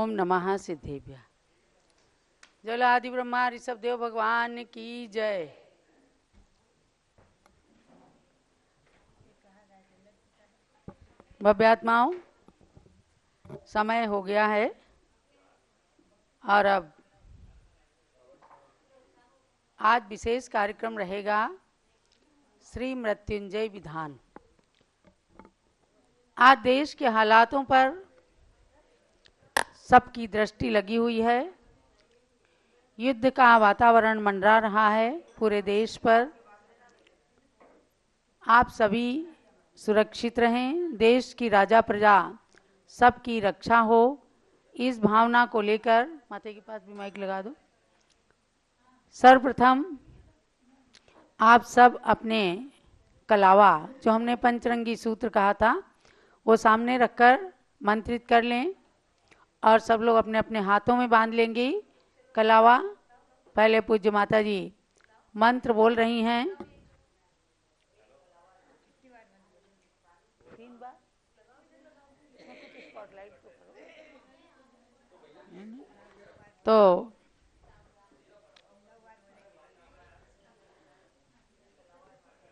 ओम नमः सिद्धेभ्य। जल आदि ब्रह्मा ऋषभ देव भगवान की जय। भव्यात्माओं, समय हो गया है और अब आज विशेष कार्यक्रम रहेगा श्री मृत्युंजय विधान। आज देश के हालातों पर सबकी दृष्टि लगी हुई है। युद्ध का वातावरण मंडरा रहा है पूरे देश पर। आप सभी सुरक्षित रहें, देश की राजा प्रजा सबकी रक्षा हो, इस भावना को लेकर माता के पास भी माइक लगा दो। सर्वप्रथम आप सब अपने कलावा, जो हमने पंचरंगी सूत्र कहा था, वो सामने रखकर मंत्रित कर लें और सब लोग अपने अपने हाथों में बांध लेंगे कलावा। पहले पूज्य माता जी मंत्र बोल रही हैं। 3 बार तो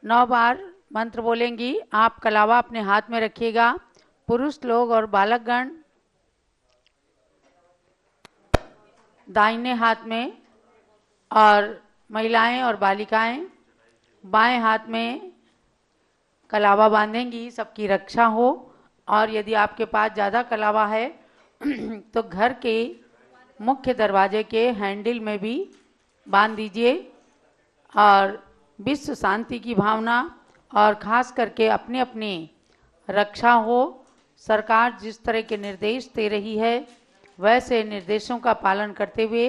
9 बार मंत्र बोलेंगी। आप कलावा अपने हाथ में रखिएगा। पुरुष लोग और बालकगण दाहिने हाथ में और महिलाएं और बालिकाएं बाएं हाथ में कलावा बांधेंगी, सबकी रक्षा हो। और यदि आपके पास ज़्यादा कलावा है तो घर के मुख्य दरवाजे के हैंडल में भी बांध दीजिए। और विश्व शांति की भावना और ख़ास करके अपने अपनी रक्षा हो। सरकार जिस तरह के निर्देश दे रही है वैसे निर्देशों का पालन करते हुए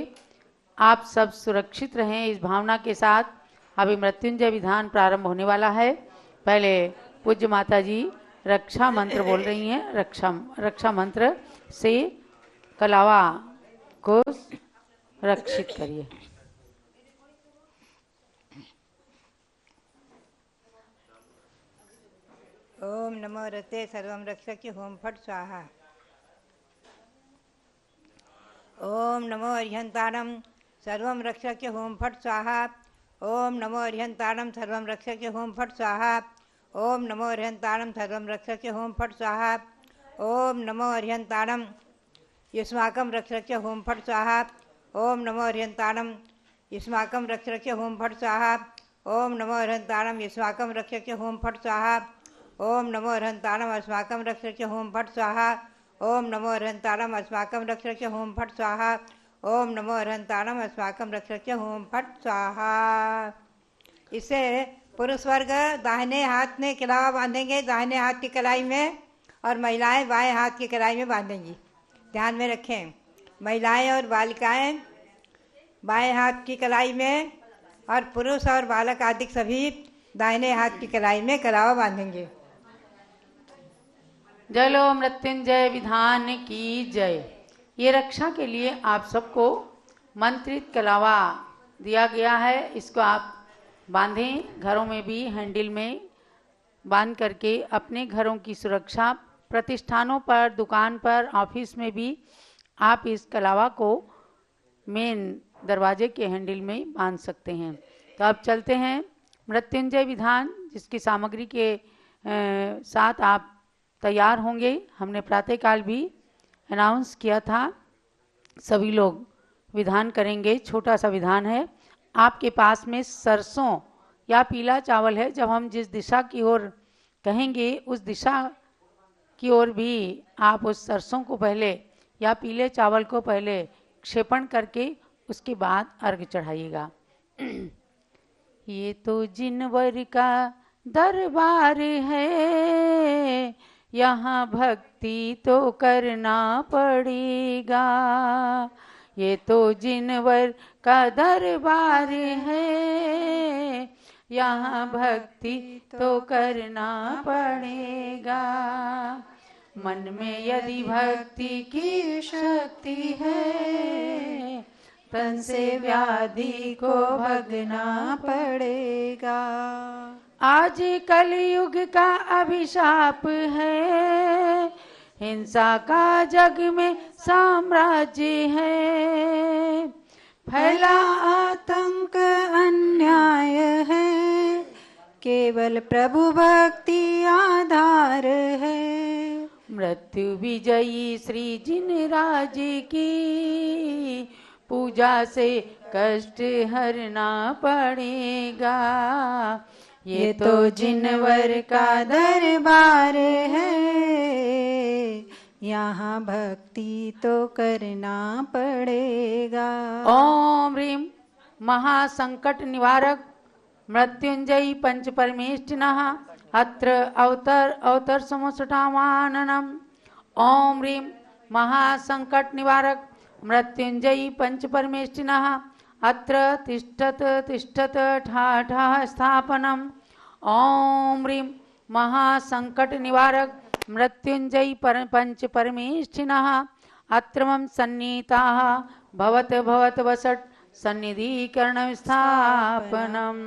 आप सब सुरक्षित रहें। इस भावना के साथ अभी मृत्युंजय विधान प्रारंभ होने वाला है। पहले पूज्य माता जी रक्षा मंत्र बोल रही हैं। रक्षा मंत्र से कलावा को रक्षित करिए। ओम नमो रते सर्वं रक्षके होम फट स्वाहा। ओम नमो अर्हंतारं सर्वं रक्षके होम फट स्वाहा। ओम नमो अर्हंतारं सर्वं रक्षके होम फट स्वाहा। ओम नमो अर्हंतारं सर्वं रक्षके होम फट स्वाहा। ओम नमो अर्हंतारं युष्माकं रक्षके होम फट स्वाहा। ओम नमो अर्हंतारं युष्माकं रक्षके होम फट स्वाहा। ओम नमो अर्हंतारं युष्माकं रक्षके होम फट स्वाहा। ओम नमो अर्हंतारं अस्माकं रक्षके होम फट स्वाहा। ओम नमो अर्हंतारं अस्माकं रक्षके होम फट स्वाहा। ओम नमो अर्हंतारं अस्माकं रक्षके होम फट स्वाहा। इसे पुरुष वर्ग दाहिने हाथ में कलावा बांधेंगे, दाहिने हाथ की कलाई में, और महिलाएं बाएं हाथ की कलाई में बांधेंगी। ध्यान में रखें, महिलाएं और बालिकाएं बाएं हाथ की कलाई में और पुरुष और बालक आदि सभी दाहिने हाथ की कलाई में कलावा बांधेंगे। जलो मृत्युंजय विधान की जय। ये रक्षा के लिए आप सबको मंत्रित कलावा दिया गया है। इसको आप बांधें, घरों में भी हैंडल में बांध करके अपने घरों की सुरक्षा, प्रतिष्ठानों पर, दुकान पर, ऑफिस में भी आप इस कलावा को मेन दरवाजे के हैंडल में बांध सकते हैं। तो अब चलते हैं मृत्युंजय विधान, जिसकी सामग्री के साथ आप तैयार होंगे। हमने प्रातःकाल भी अनाउंस किया था, सभी लोग विधान करेंगे। छोटा सा विधान है। आपके पास में सरसों या पीला चावल है। जब हम जिस दिशा की ओर कहेंगे उस दिशा की ओर भी आप उस सरसों को पहले या पीले चावल को पहले क्षेपण करके उसके बाद अर्घ चढ़ाइएगा। ये तो जिनवर का दरबार है, यहाँ भक्ति तो करना पड़ेगा। ये तो जिनवर का दरबार है, यहाँ भक्ति तो करना पड़ेगा। मन में यदि भक्ति की शक्ति है, तन से व्याधि को भगना पड़ेगा। आज कलयुग का अभिशाप है, हिंसा का जग में साम्राज्य है, फैला आतंक अन्याय है, केवल प्रभु भक्ति आधार है। मृत्यु विजयी श्री जिनराज की पूजा से कष्ट हरना पड़ेगा। ये तो जिनवर का दरबार है, यहाँ भक्ति तो करना पड़ेगा। ओम ह्रीं महासंकट निवारक मृत्युंजयी पंच परमेष्ठिनः अत्र अवतर समुसटामाननम्। ओम ह्रीं महासंकट निवारक मृत्युंजयी पंच परमेष्ठिनः अत्र तिष्ठत ठाठः स्थापनम्। ओम ह्रीं महासंकट निवारक मृत्युंजयी पंच परमेष्ठिनः अत्र मम सन्नीताः भवत वसट सन्निधिकरण स्थापनम्।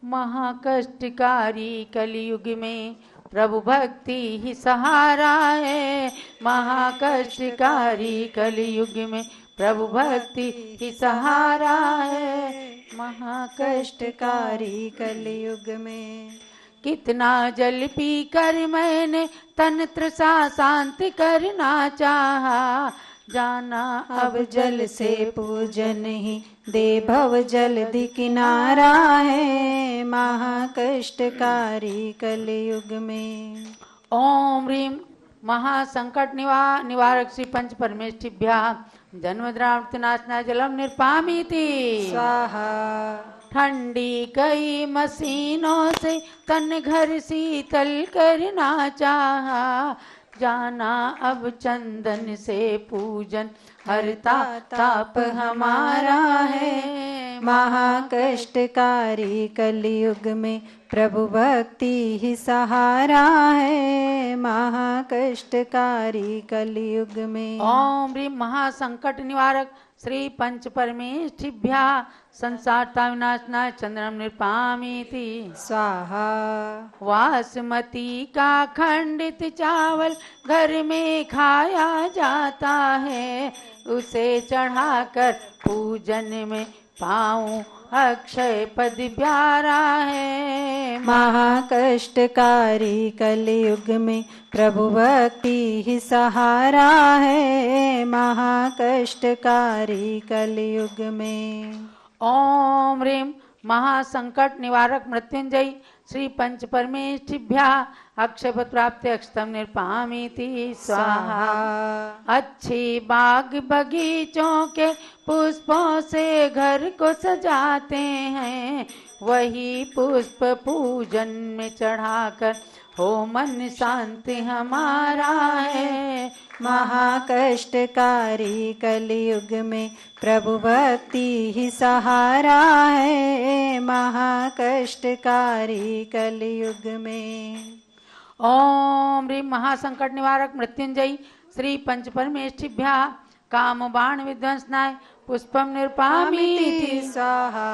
महाकष्टकारी कलियुग में प्रभु भक्ति ही सहारा है, महाकष्टकारी कलियुग में प्रभु भक्ति ही सहारा है, महाकष्टकारी कलियुग में। कितना जल पी कर मैंने तन तृषा शांत करना चाहा, जाना अब जल से पूजन ही दे भव जल्दी किनारा है, महाकष्टकारी कलियुग में। ओम ह्रीं महासंकट निवारक श्री पंच परमेष्ठिभ्यः जन्मद्रावृतनाशनाय जलम निर्पामीति स्वाहा। ठंडी कई मशीनों से तन घर शीतल करना चाहा, जाना अब चंदन से पूजन हरता ताप हमारा है, महाकष्टकारी कलियुग में प्रभु भक्ति ही सहारा है, महाकष्टकारी कलियुग में। ओम ह्रीं महासंकट निवारक श्री पंच परमेष्ठिभ्यः संसारता विनाशनाय चंद्रम निर्पामीति स्वाहा। वासमती का खंडित चावल घर में खाया जाता है, उसे चढ़ाकर पूजन में पाऊं अक्षय पद प्यारा है, महाकष्टकारी कलियुग में प्रभु भक्ति ही सहारा है, महाकष्टकारी कलियुग में। ओम ह्रीं महासंकट निवारक मृत्युंजयी श्री पंच परमेष्ठिभ्यः अक्षयपद प्राप्ति अक्षतम निर्पामीति स्वाहा। अच्छी बाग बगीचों के पुष्पों से घर को सजाते हैं, वही पुष्प पूजन में चढ़ाकर हो मन शांति हमारा है, महाकष्टकारी कलियुग में प्रभु भक्ति ही सहारा है, महाकष्टकारी कलियुग में। ओम ह्रीं महासंकट निवारक मृत्युंजयी श्री पंच परमेष्ठिभ्यः काम बाण विध्वंसनाय पुष्पम निर्पामीति स्वाहा।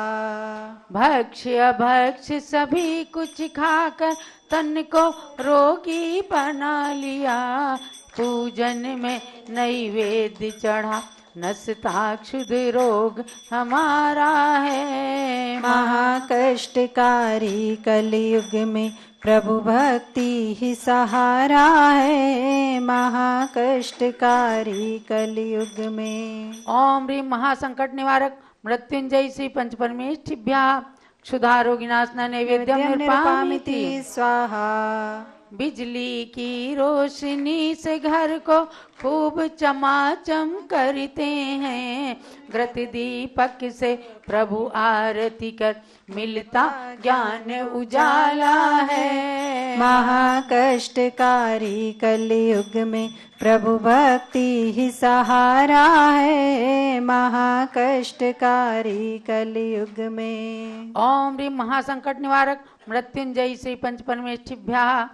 भक्ष्य भक्ष्य सभी कुछ खाकर तन को रोगी बना लिया, पूजन में नैवेद्य चढ़ा नसता क्षुध रोग हमारा है, महाकष्टकारी कलियुग में प्रभु भक्ति ही सहारा है, महाकष्टकारी कलियुग में। ओम ह्रीं महासंकट निवारक मृत्युंजयी श्री पंच परमेष्ठिभ्यः क्षुधा रोगिनाशना नैवेद्यम निर्पामीति स्वाहा। बिजली की रोशनी से घर को खूब चमाचम करते हैं, घृत दीपक से प्रभु आरती कर मिलता ज्ञान उजाला है, महाकष्टकारी कलियुग में प्रभु भक्ति ही सहारा है, महाकष्टकारी कलियुग में। ओम ह्रीं महासंकट निवारक मृत्युंजयी श्री पंच परमेष्ठिभ्यः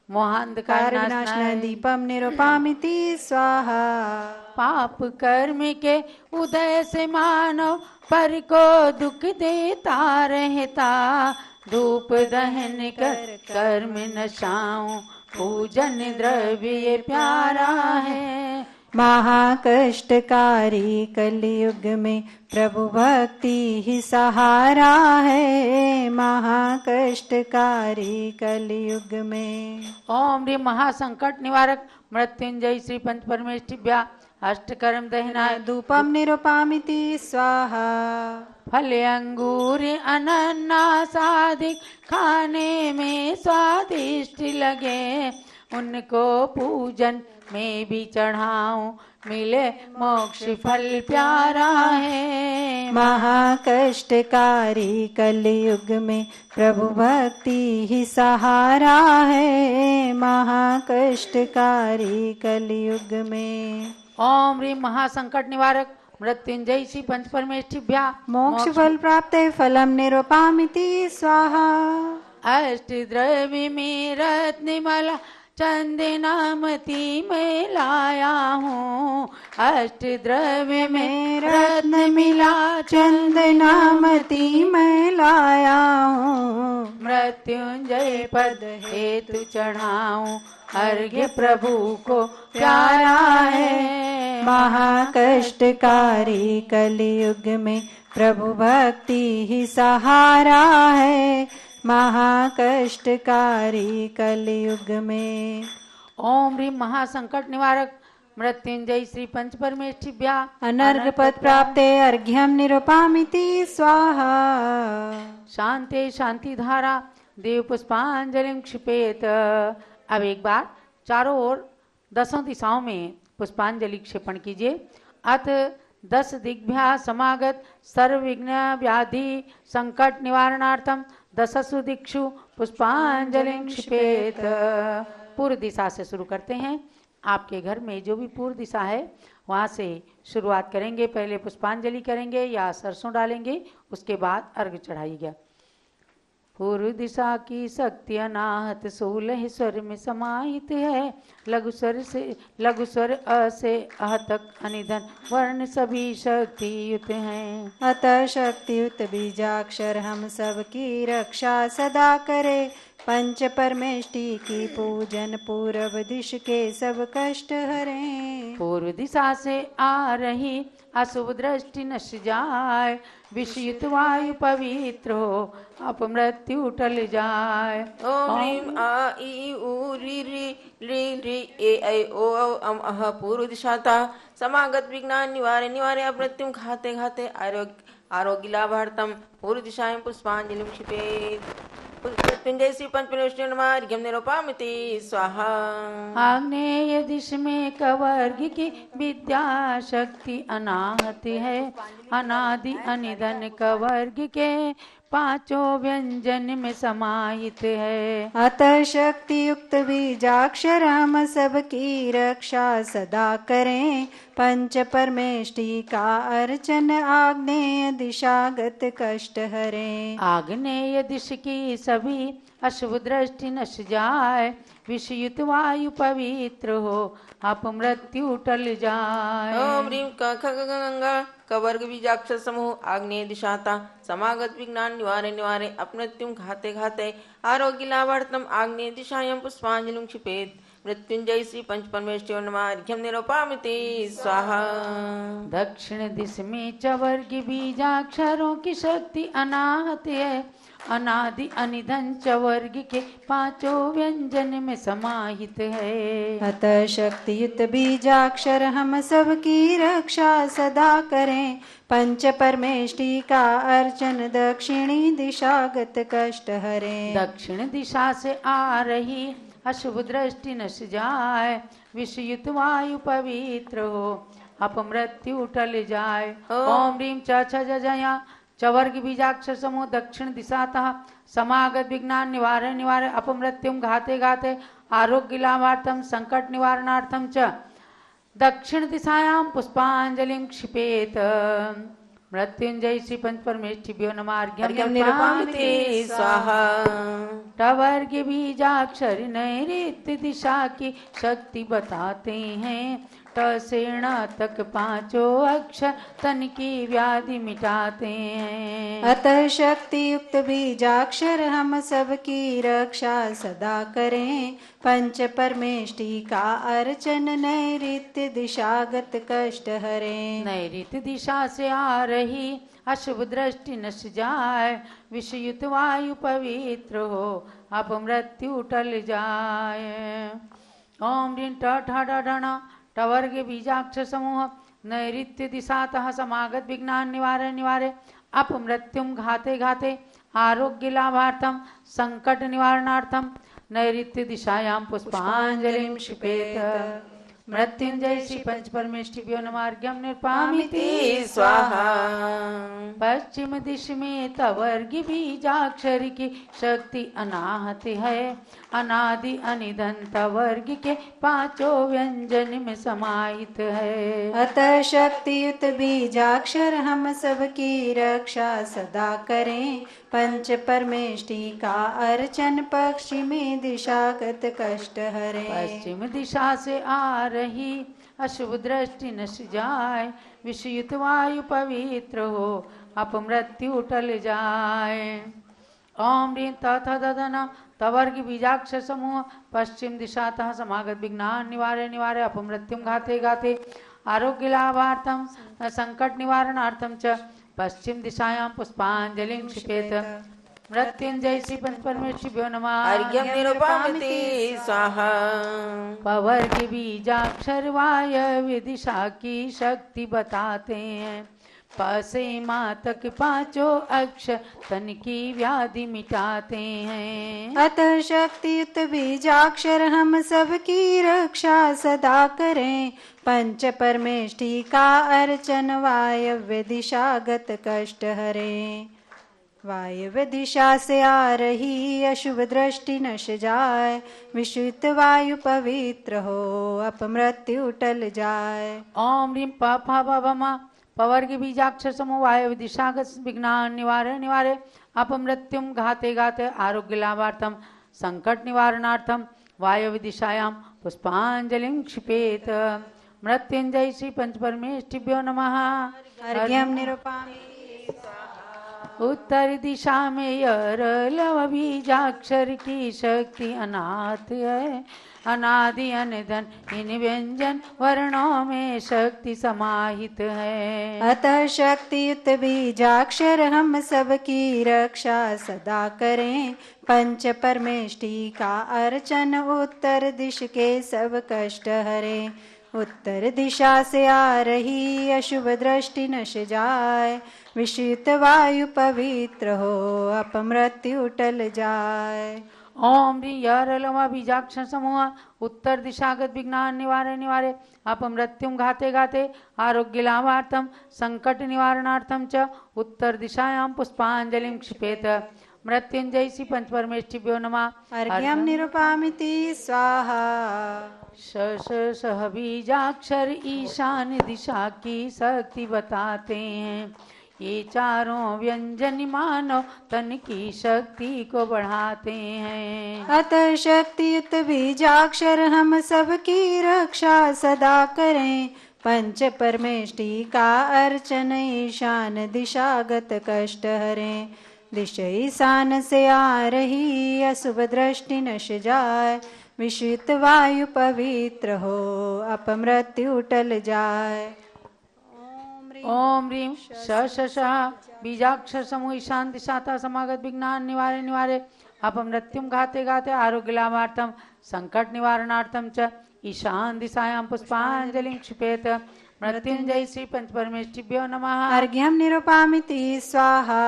मोहांधकार विनाशनाय दीपम निरूपामिति स्वाहा। पाप कर्म के उदय से मानव पर को दुख देता रहता, धूप दहन कर कर्म नशाओं पूजन द्रव्य ये प्यारा है। महाकष्टकारी कलयुग में प्रभु भक्ति ही सहारा है। महाकष्टकारी कलयुग में। ओम ह्रीं महासंकट निवारक मृत्युंजय श्री पंच परमेष्ठिभ्या अष्टकर्म दहनाय धूपम निरूपामिति स्वाहा। फल अंगूर अनन्नासादिक खाने में स्वादिष्ट लगे, उनको पूजन में भी चढ़ाऊं मिले मोक्ष फल प्यारा है। महाकष्टकारी कलयुग में प्रभु भक्ति ही सहारा है। महाकष्टकारी कलयुग में। ओम ह्रीं महासंकट निवारक मृत्युंजय श्री पंच परमेष्ठिभ्या मोक्ष फल प्राप्ते फलम निरूपामिति स्वाहा। अष्ट द्रव्य में रत्नमाला चंदनामती में लाया हूँ। अष्ट द्रव्य में रत्न मिला चंदनामती में लाया हूँ। मृत्युंजय पद हेतु चढ़ाऊं अर्घ्य प्रभु को प्यारा है। महाकष्टकारी कलयुग में प्रभु भक्ति ही सहारा है। महाकष्टकारी कलयुग में। ओम ह्रीं महासंकट निवारक मृत्युंजय श्री पंच परमेष्ठिभ्या अनर्घ पद प्राप्ते अर्घ्यम निरूपामिति स्वाहा। शांति शांति धारा देव पुष्पांजलि क्षिपेत। अब एक बार चारों ओर 10 दिशाओं में पुष्पांजलि क्षेपण कीजिए। अथ 10 दिग्भ्या समागत सर्वविघ्न व्याधि संकट निवारणार्थम 10 दिक्षु पुष्पांजलि क्षिपेत। पूर्व दिशा से शुरू करते हैं। आपके घर में जो भी पूर्व दिशा है वहाँ से शुरुआत करेंगे। पहले पुष्पांजलि करेंगे या सरसों डालेंगे, उसके बाद अर्घ चढ़ाइएगा। पूर्व दिशा की शक्ति अनाहत 16 स्वर में समाहित है। लघु स्वर अ से अह तक अनिधन वर्ण सभी शक्ति युक्त हैं। अतः शक्तियुत बीजाक्षर हम सबकी रक्षा सदा करे। पंच परमेष्टि की पूजन पूर्व दिश के सब कष्ट हरें। पूर्व दिशा से आ रही अशुभ दृष्टि नश जाए। विषयुत वायु पवित्र हो अपमृत्यु टल जाए। ओम ह्रीं आ ई उ री री री री ए ऐ ओ औ अम अह पूर्व दिशाता समागत विघ्नान निवारे निवारे अपमृत्युम घाते घाते आरोग्य लाभार्थम पूर्व दिशाएं पुष्पांजलि क्षिपेत। मृत्युंजय श्री पंच परमेष्ठिभ्यो नमः अर्घ्यं निरूपामिति स्वाहा। आग्नेय दिश में कवर्ग की विद्या शक्ति अनाहत है। अनादि अनिधन कवर्ग के 5 व्यंजन में समाहित है। अतः शक्ति युक्त बीजाक्षर हम सबकी रक्षा सदा करें। पंच परमेष्टि का अर्चन आग्नेय दिशागत कष्ट हरें। आग्नेय दिश की सभी अशुभ दृष्टि नश जाए। विषयुत वायु पवित्र हो अपमृत्यु टल जाए। ओम ह्रीं क ख ग गंगा कवर्ग बीजाक्षर समूह आग्नेय दिशाता समागत विघ्नान निवारे निवारे अपमृत्युम घाते घाते आरोग्य लाभार्थम आग्नेय दिशायां पुष्पांजलि क्षिपेत। मृत्युंजय श्री पंच परमेष्ठिभ्यो नमः अर्घ्यं निरूपामिति स्वाहा। दक्षिण दिश में चवर्ग बीजाक्षरों की शक्ति अनाहत है। अनादि अनिधन चवर्ग के 5 व्यंजन में समाहित है। अतः शक्तियुत बीजाक्षर हम सबकी रक्षा सदा करें। पंच परमेष्टि का अर्चन दक्षिणी दिशागत कष्ट हरें। दक्षिण दिशा से आ रही अशुभ दृष्टि नश जाए। विषयुत वायु पवित्र हो अपमृत्यु टल जाए। ओम ह्रीं च छ ज जया चवर्ग बीजाक्षर समूह दक्षिण दिशातः समागत विघ्नान निवारे निवारे अपमृत्युम घाते घाते आरोग्य लाभार्थम संकट निवारणार्थम च दक्षिण दिशायां पुष्पांजलि क्षिपेत। मृत्युंजय श्री पंच परमेष्ठिभ्यो नमः अर्घ्यं निरूपामिति स्वाहा। टवर्ग बीजाक्षर नैऋत्य दिशा की शक्ति बताते हैं। त से ण तक पांचों अक्षर तन की व्याधि मिटाते हैं। अतः शक्ति युक्त बीजाक्षर हम सबकी रक्षा सदा करें। पंच परमेष्टि का अर्चन नैऋत्य दिशागत कष्ट हरें। नैऋत्य दिशा से आ रही अशुभ दृष्टि नश जाए, विषयुत वायु पवित्र हो अपमृत्यु टल जाए। ओम ह्रीं ट ठ ड ढ ण टवर्ग बीजाक्षर समूह नैऋत्य दिशातः समागत विघ्नान् निवारे निवारे अपमृत्युम घाते घाते आरोग्य लाभार्थम संकट निवारणार्थम नैऋत्य दिशायां पुष्पांजलिं क्षिपेत। मृत्युंजय श्री पंच परमेष्टिभ्यो नमः। अर्घ्यं निर्पामिति स्वाहा। पश्चिम दिश में तवर्गी बीजाक्षर की शक्ति अनाहत है। अनादि अनिधन तवर्ग के पांचों व्यंजन में समाहित है। अतः शक्तियुत बीजाक्षर हम सबकी रक्षा सदा करें। पंच परमेष्टि का अर्चन पश्चिमी दिशागत कष्ट हरे। पश्चिम दिशा से आ रही अशुभ दृष्टि नश जाए, विषयुत वायु पवित्र हो अपमृत्यु टल जाए। ओम ह्रीं त थ द ध न तवर्ग बीजाक्षर समूह पश्चिम दिशातः समागत विघ्नान् निवारे निवारे अपमृत्युम घाते घाते आरोग्य लाभार्थम संकट निवारणार्थम च पश्चिम दिशायां पुष्पांजलिं क्षिपेत। मृत्युंजय श्री पंच परमेष्टिभ्यो नमः। अर्घ्यं निरूपयामि स्वाहा। पवर्ग बीजाक्षर वायव्य दिशा की शक्ति बताते हैं। प से माँ तक पांचों अक्षर तन की व्याधि मिटाते हैं। अतः शक्तियुत बीजाक्षर हम सबकी रक्षा सदा करें। पंच परमेष्टि का अर्चन वायव्य दिशागत कष्ट हरे। वायव्य दिशा से आ रही अशुभ दृष्टि नश जाए, विशुद्ध वायु पवित्र हो अपमृत्यु टल जाए। ओम ह्रीं प फ ब भ म पवर्ग बीजाक्षर समूह वायव्य दिशागत विघ्नान् निवारे निवारे अपमृत्युम घाते घाते आरोग्य लाभार्थम संकट निवारणार्थम वायव्य दिशायां पुष्पांजलिं क्षिपेत। मृत्युंजय श्री पंच परमेष्टिभ्यो नमः। अर्घ्यं निरूपयामि। उत्तर दिशा में यरलव बीजाक्षर की शक्ति अनाथ है। अनादि अनिधन इन व्यंजन वर्णों में शक्ति समाहित है। अतः शक्तियुत बीजाक्षर हम सबकी रक्षा सदा करें। पंच परमेष्टि का अर्चन उत्तर दिश के सब कष्ट हरे। उत्तर दिशा से आ रही अशुभ दृष्टि नश जाए, विशुद्ध वायु पवित्र हो अपमृत्यु टल जाए। ओम ह्रीं यरलव बीजाक्षर समूह उत्तर दिशागत विघ्नान् निवारे निवारे अपमृत्युम घाते घाते आरोग्य लाभार्थम संकट निवारणार्थम च उत्तर दिशायां पुष्पांजलिं क्षिपेत। मृत्युंजय श्री पंच परमेष्टिभ्यो नमः। अर्घ्यं निरूपयामि स्वाहा। सह बीजाक्षर ईशान दिशा की शक्ति बताते हैं। ये चारों व्यंजन मानव तन की शक्ति को बढ़ाते हैं। अतः शक्तियुत बीजाक्षर हम सबकी रक्षा सदा करें। पंच परमेष्टि का अर्चन ईशान दिशागत कष्ट हरें। दिश ईशान से आ रही अशुभ दृष्टि नश जाए, विशुद्ध वायु पवित्र हो अपमृत्यु टल जाए। ओम ह्रीं श बीजाक्षर समूह ईशान दिशातः समागत विघ्नान् निवारे निवारे अपमृत्युम घाते घाते आरोग्य लाभार्थम संकट निवारणार्थम च ईशान दिशायां पुष्पांजलिं क्षिपेत। मृत्युंजय श्री पंच परमेष्टिभ्यो नमः। अर्घ्यं निरूपयामि स्वाहा।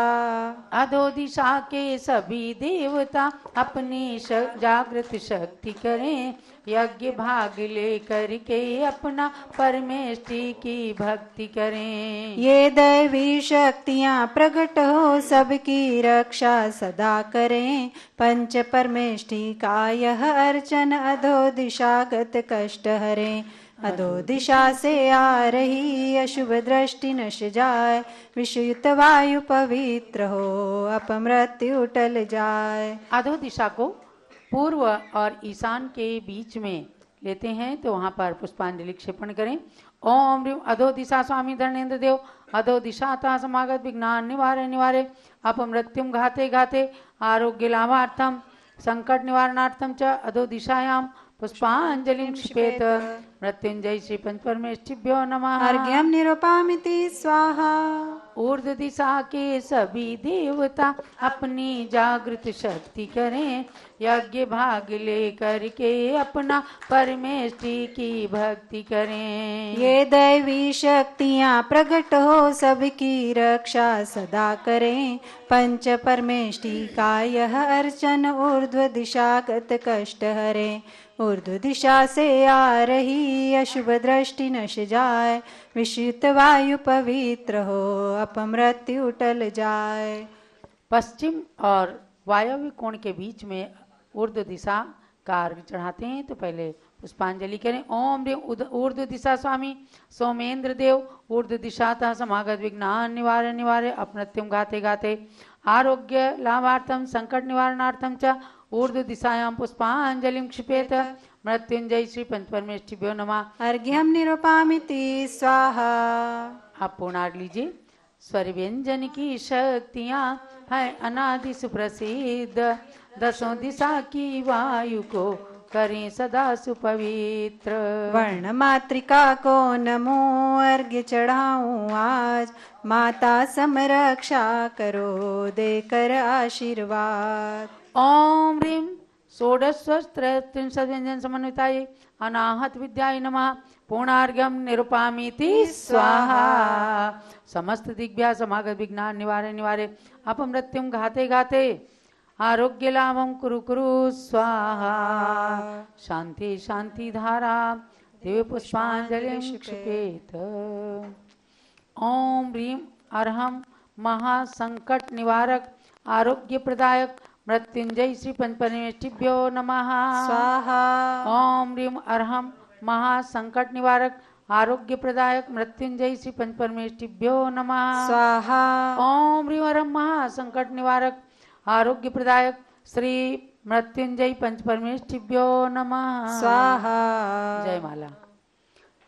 अधो दिशा के सभी देवता अपनी जागृत शक्ति करें। यज्ञ भाग लेकर के अपना परमेष्टि की भक्ति करें। ये दैवी शक्तियाँ प्रकट हो सबकी रक्षा सदा करें। पंच परमेष्टि का यह अर्चन अधो दिशागत कष्ट हरें। अधो दिशा से आ रही अशुभ दृष्टि नश जाए, विशुद्ध वायु पवित्र हो अपमृत्यु टल जाए। अधो दिशा को पूर्व और ईशान के बीच में लेते हैं तो वहाँ पर पुष्पांजलि क्षेपण करें। ओम ह्रीं अधो दिशा स्वामी धर्मेंद्र देव अधो दिशाता समागत विघ्नान निवारे निवारे अपमृत्युम घाते घाते आरोग्य लाभार्थम संकट निवारणार्थम च अधो दिशायां पुष्पांजलिं क्षिपेत। मृत्युंजय श्री पंचपरमेष्ठिभ्यो नमः। अर्घ्यं निरूपामिति स्वाहा। ऊर्ध्व दिशा के सभी देवता अपनी जागृत शक्ति करें, यज्ञ भाग लेकर के अपना परमेष्टि की भक्ति करें। ये दैवी शक्तियाँ प्रकट हो सबकी रक्षा सदा करें, पंच परमेष्टि का यह अर्चन ऊर्ध्व दिशागत कष्ट हरे। ऊर्ध्व दिशा से आ रही अशुभ दृष्टि नश जाए, विशुद्ध वायु पवित्र हो अपमृत्यु टल जाए। पश्चिम और वायव्य कोण के बीच में ऊर्ध्व दिशा का अर्घ चढ़ाते हैं तो पहले पुष्पांजलि करें। ओम ह्रीं ऊर्ध्व दिशा स्वामी सोमेंद्र देव ऊर्ध्व दिशातः समागत विघ्नान निवारे निवारे अपमृत्युम घाते घाते आरोग्य लाभार्थम संकट निवारणार्थम च ऊर्ध्व दिशायां पुष्पांजलिं क्षिपेत। मृत्युंजय श्री पंचपरमेष्ठिभ्यो नमः। अर्घ्यं निरूपामिति स्वाहा। आप पूर्णार्घ लीजिए। स्वर व्यंजन की शक्तियाँ है अनादि सुप्रसिद्ध, दसों दिशा की वायु को करें सदा सुपवित्र। वर्ण मातृका को नमो अर्घ्य चढ़ाऊं आज, माता समरक्षा करो देकर आशीर्वाद। ओम ह्रीं षोडशस्त्रत्रिंशत् व्यंजन समन्विताय अनाहत विद्याय नमः। पूर्णार्घ्यं निरूपामिति स्वाहा। समस्त दिग्भ्या समागत विघ्नान निवारे निवारे अपमृत्युम घाते घाते आरोग्य लाभम कुरु कुरु स्वाहा। शांति शांति धारा दिव्य पुष्पांजलि क्षिपेत। ओम ह्रीं अर्हं महासंकट निवारक आरोग्य प्रदायक मृत्युंजय श्री पंचपरमेष्ठिभ्यो नमः। स्वाहा। ओम ह्रीं अर्हं महासंकट निवारक आरोग्य प्रदायक मृत्युंजय श्री पंचपरमेष्ठिभ्यो नमः। स्वाहा। ओम ह्रीं अर्हं महासंकट निवारक आरोग्य प्रदायक श्री मृत्युंजय पंचपरमेष्ठिभ्यो नमः। स्वाहा। जय माला।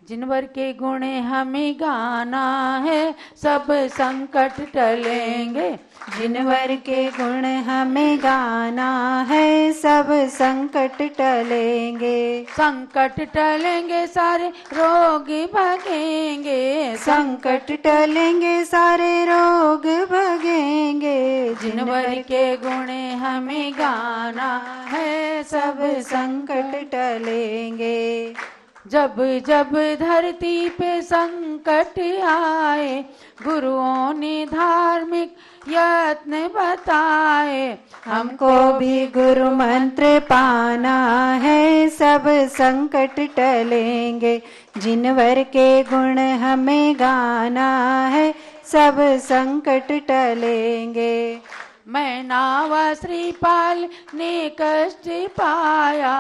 जिनवर के गुण हमें गाना है सब संकट टलेंगे, जिनवर के गुण हमें गाना है सब संकट टलेंगे। संकट टलेंगे सारे रोग भगेंगे, संकट टलेंगे सारे रोग भगेंगे। जिनवर के गुण हमें गाना है सब संकट टलेंगे। जब जब धरती पे संकट आए, गुरुओं ने धार्मिक यत्न बताए, हमको भी गुरु मंत्र पाना है सब संकट टलेंगे। जिनवर के गुण हमें गाना है सब संकट टलेंगे। मैं नावा श्रीपाल ने कष्ट पाया,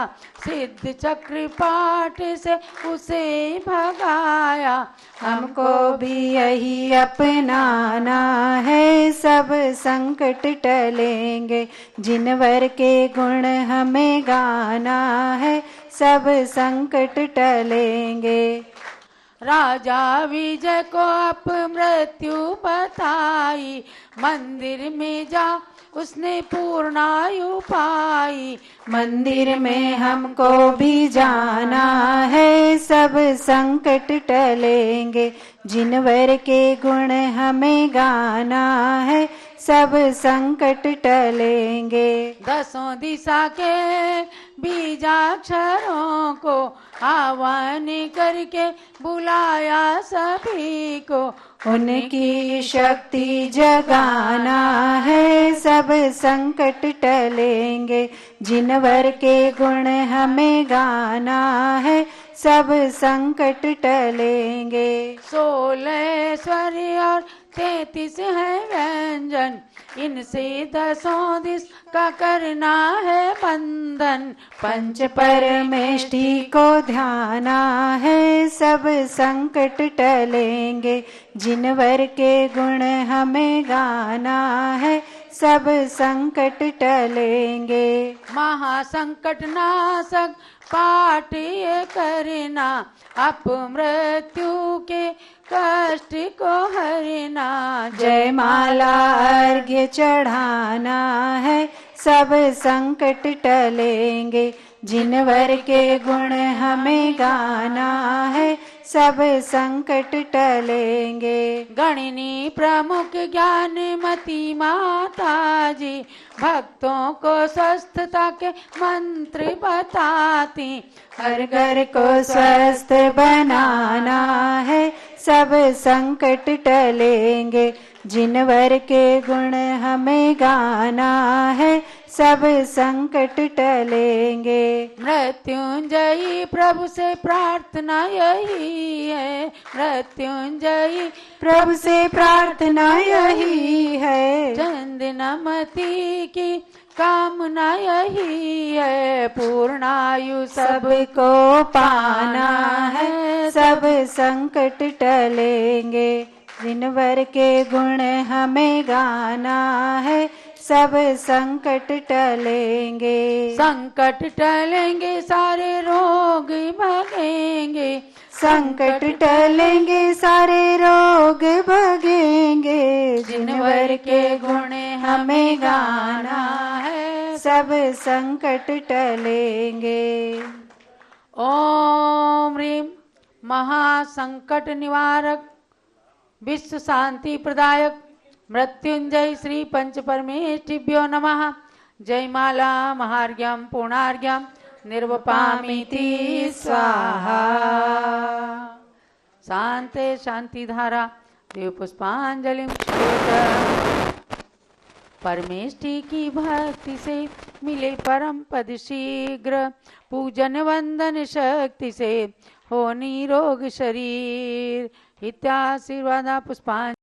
सिद्ध चक्र पाठ से उसे भगाया, हमको भी यही अपनाना है सब संकट टलेंगे। जिनवर के गुण हमें गाना है सब संकट टलेंगे। राजा विजय को अपमृत्यु बताई, मंदिर में जा उसने पूर्णायु पाई। मंदिर में हमको भी जाना है सब संकट टलेंगे। जिनवर के गुण हमें गाना है सब संकट टलेंगे। दसों दिशा के बीजाक्षरों को आह्वान करके बुलाया सभी को, उनकी शक्ति जगाना है सब संकट टलेंगे। जिनवर के गुण हमें गाना है सब संकट टलेंगे। 16 स्वर और 33 है व्यंजन, इनसे दसों दिश का करना है बंधन। पंच परमेष्ठि को ध्याना है सब संकट टलेंगे। जिनवर के गुण हमें गाना है सब संकट टलेंगे। महासंकट नाशक पाठ ये करना, अपमृत्यु के कष्ट को हरना। जय माला अर्घ्य चढ़ाना है, सब संकट टलेंगे। जिनवर के गुण हमें गाना है, सब संकट टलेंगे। गणिनी प्रमुख ज्ञानमती माता जी, भक्तों को स्वस्थता के मंत्र बताती। हर घर को स्वस्थ बनाना है, सब संकट टलेंगे। जिनवर के गुण हमें गाना है, सब संकट टलेंगे। मृत्युंजयी प्रभु से प्रार्थना यही है, मृत्युंजयी प्रभु से प्रार्थना यही है। चंदनमती की कामना यही है, पूर्णायु सबको पाना है, सब संकट टलेंगे। जिनवर के गुण हमें गाना है, सब संकट टलेंगे। संकट टलेंगे सारे रोग भगेंगे, संकट टलेंगे सारे रोग भगेंगे। जिनवर के गुण हमें गाना है, सब संकट टलेंगे। ओम ह्रीं महासंकट निवारक विश्व शांति प्रदायक मृत्युंजय श्री पंच परमेष्ठिभ्यो नमः। जय माला महार्घ्यं पूर्णार्घ्यं निर्वपामीति स्वाहा। शांते शांति धारा देव पुष्पांजलि परमेष्ठि की भक्ति से मिले परम पद शीघ्र, पूजन वंदन शक्ति से हो निरोग शरीर। इत्याशीर्वादा पुष्पांजलि।